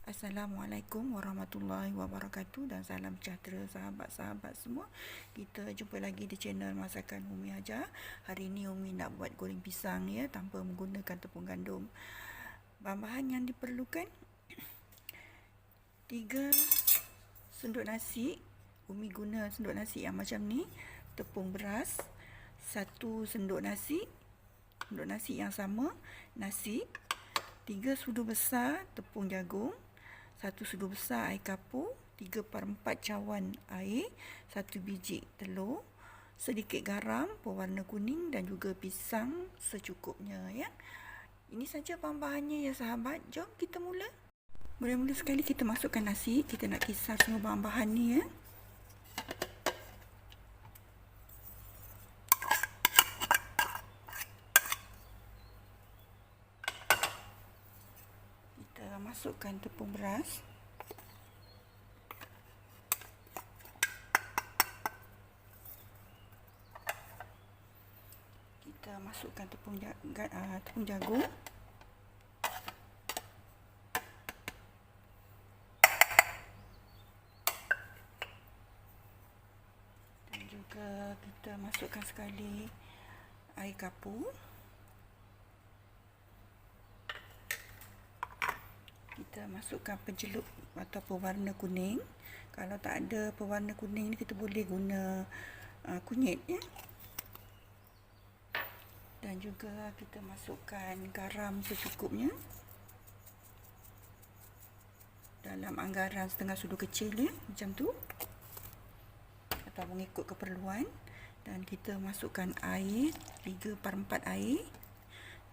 Assalamualaikum warahmatullahi wabarakatuh dan salam sejahtera sahabat-sahabat semua. Kita jumpa lagi di channel Masakan Umi Haja. Hari ini Umi nak buat goreng pisang ya tanpa menggunakan tepung gandum. Bahan-bahan yang diperlukan 3 sendok nasi. Umi guna sendok nasi yang macam ni. Tepung beras 1 sendok nasi. Sendok nasi yang sama. Nasi 3 sudu besar tepung jagung, 1 sudu besar air kapur, 3/4 cawan air, 1 biji telur, sedikit garam, pewarna kuning dan juga pisang secukupnya ya. Ini saja bahan-bahannya ya sahabat. Jom kita mula. Mula-mula sekali kita masukkan nasi. Kita nak kisar semua bahan-bahan ni ya. Masukkan tepung beras, kita masukkan tepung jagung, dan juga kita masukkan sekali air kapur. Kita masukkan pencelup atau pewarna kuning. Kalau tak ada pewarna kuning ni kita boleh guna kunyit ya. Dan juga kita masukkan garam secukupnya. Dalam anggaran setengah sudu kecil ya, macam tu. Atau mengikut keperluan. Dan kita masukkan air, 3/4 air.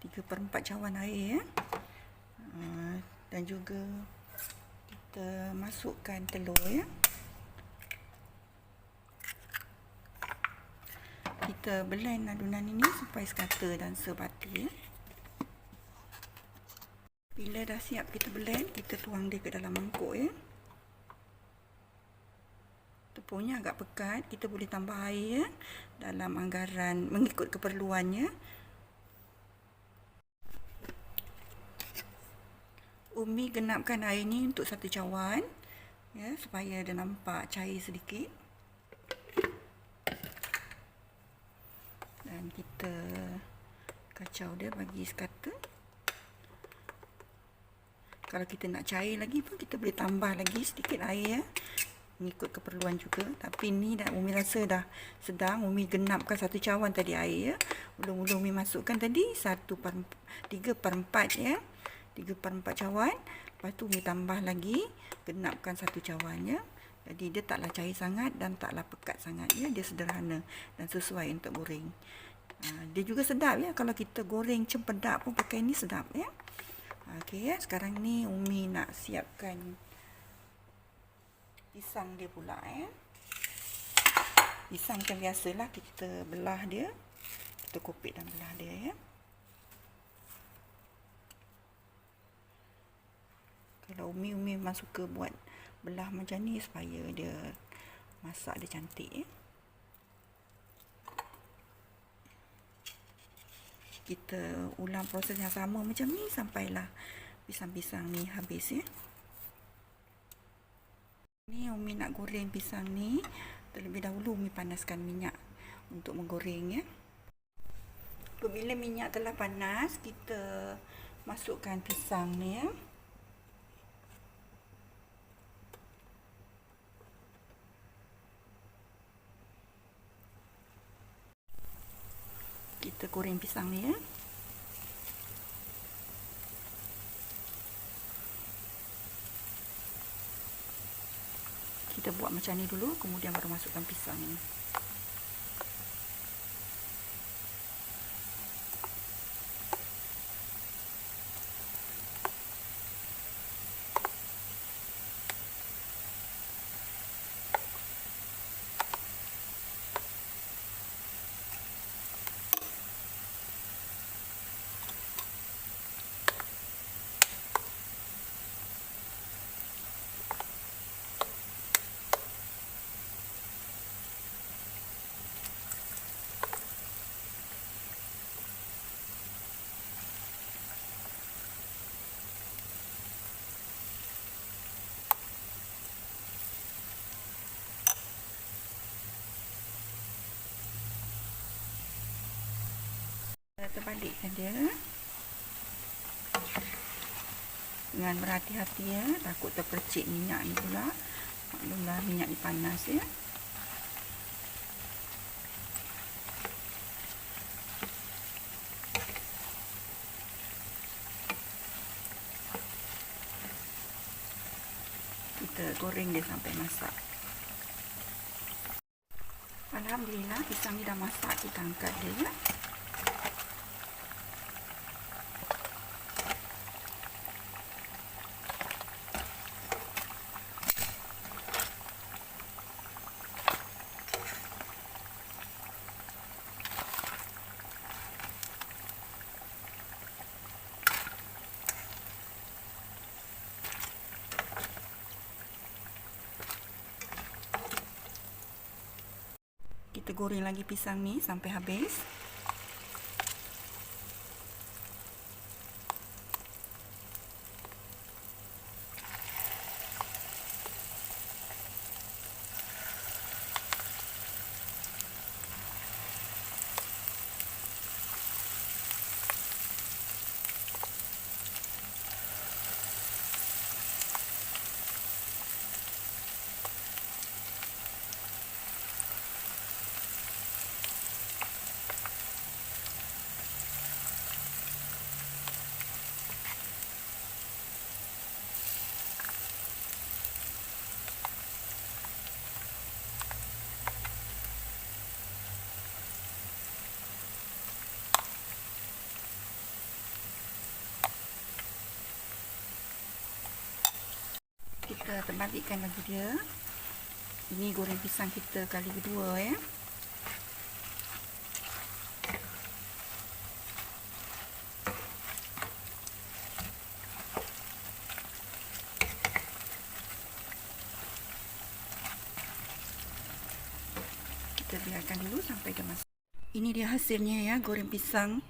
3/4 cawan air ya. Dan juga kita masukkan telur ya. Kita blend adunan ini sampai sekata dan sebata ya. Bila dah siap kita blend, kita tuang dia ke dalam mangkuk ya. Tepungnya agak pekat, kita boleh tambah air ya, dalam anggaran mengikut keperluannya. Umi genapkan air ni untuk 1 cawan ya, supaya dia nampak cair sedikit. Dan kita kacau dia bagi sekata. Kalau kita nak cair lagi pun kita boleh tambah lagi sedikit air ya, mengikut keperluan juga. Tapi ni dah Umi rasa dah sedang. Umi genapkan 1 cawan tadi air ya. Mula-mula Umi masukkan tadi 3/4 ya. 3/4 cawan. Lepas tu Umi tambah lagi, genapkan 1 cawan ya. Jadi dia taklah cair sangat dan taklah pekat sangat ya. Dia sederhana dan sesuai untuk goreng. Dia juga sedap ya. Kalau kita goreng cempedak pun pakai ni sedap ya. Okey ya. Sekarang ni Umi nak siapkan pisang dia pula ya. Pisang macam biasalah, kita belah dia. Kita kopek dan belah dia ya. Kalau Umi memang suka buat belah macam ni supaya dia masak dia cantik ya. Kita ulang proses yang sama macam ni sampailah pisang-pisang ni habis ya. Ni Umi nak goreng pisang ni. Terlebih dahulu Umi panaskan minyak untuk menggoreng ya. Apabila minyak telah panas, kita masukkan pisang ni ya. Kita goreng pisang ni ya. Kita buat macam ni dulu, kemudian baru masukkan pisang ni. kita balikkan dia dengan berhati-hati ya, takut terpercik minyak ni pula. Maklumlah minyak ni panas ya. Kita goreng dia sampai masak. Alhamdulillah pisang ni dah masak, kita angkat dia ya. Kita goreng lagi pisang ni sampai habis. Kita terbalikkan lagi dia. Ini goreng pisang kita kali kedua ya. Kita biarkan dulu sampai dia masak. Ini dia hasilnya ya, goreng pisang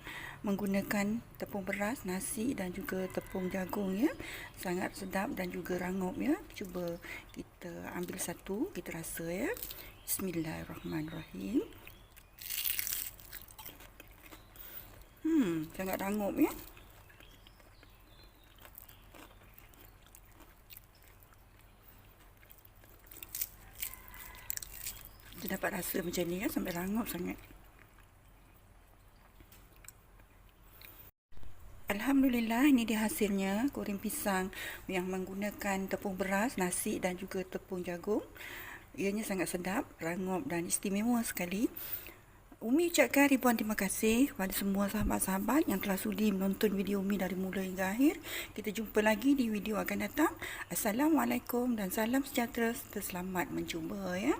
menggunakan tepung beras, nasi dan juga tepung jagung ya. Sangat sedap dan juga rangup ya. Cuba kita ambil satu, kita rasa ya. Bismillahirrahmanirrahim. Sangat rangup ya. Kita dapat rasa macam ni ya, sampai rangup sangat. Alhamdulillah, ini dia hasilnya goreng pisang yang menggunakan tepung beras, nasi dan juga tepung jagung. Ianya sangat sedap, rangup dan istimewa sekali. Umi ucapkan ribuan terima kasih kepada semua sahabat-sahabat yang telah sudi menonton video Umi dari mula hingga akhir. Kita jumpa lagi di video akan datang. Assalamualaikum dan salam sejahtera, selamat mencuba ya.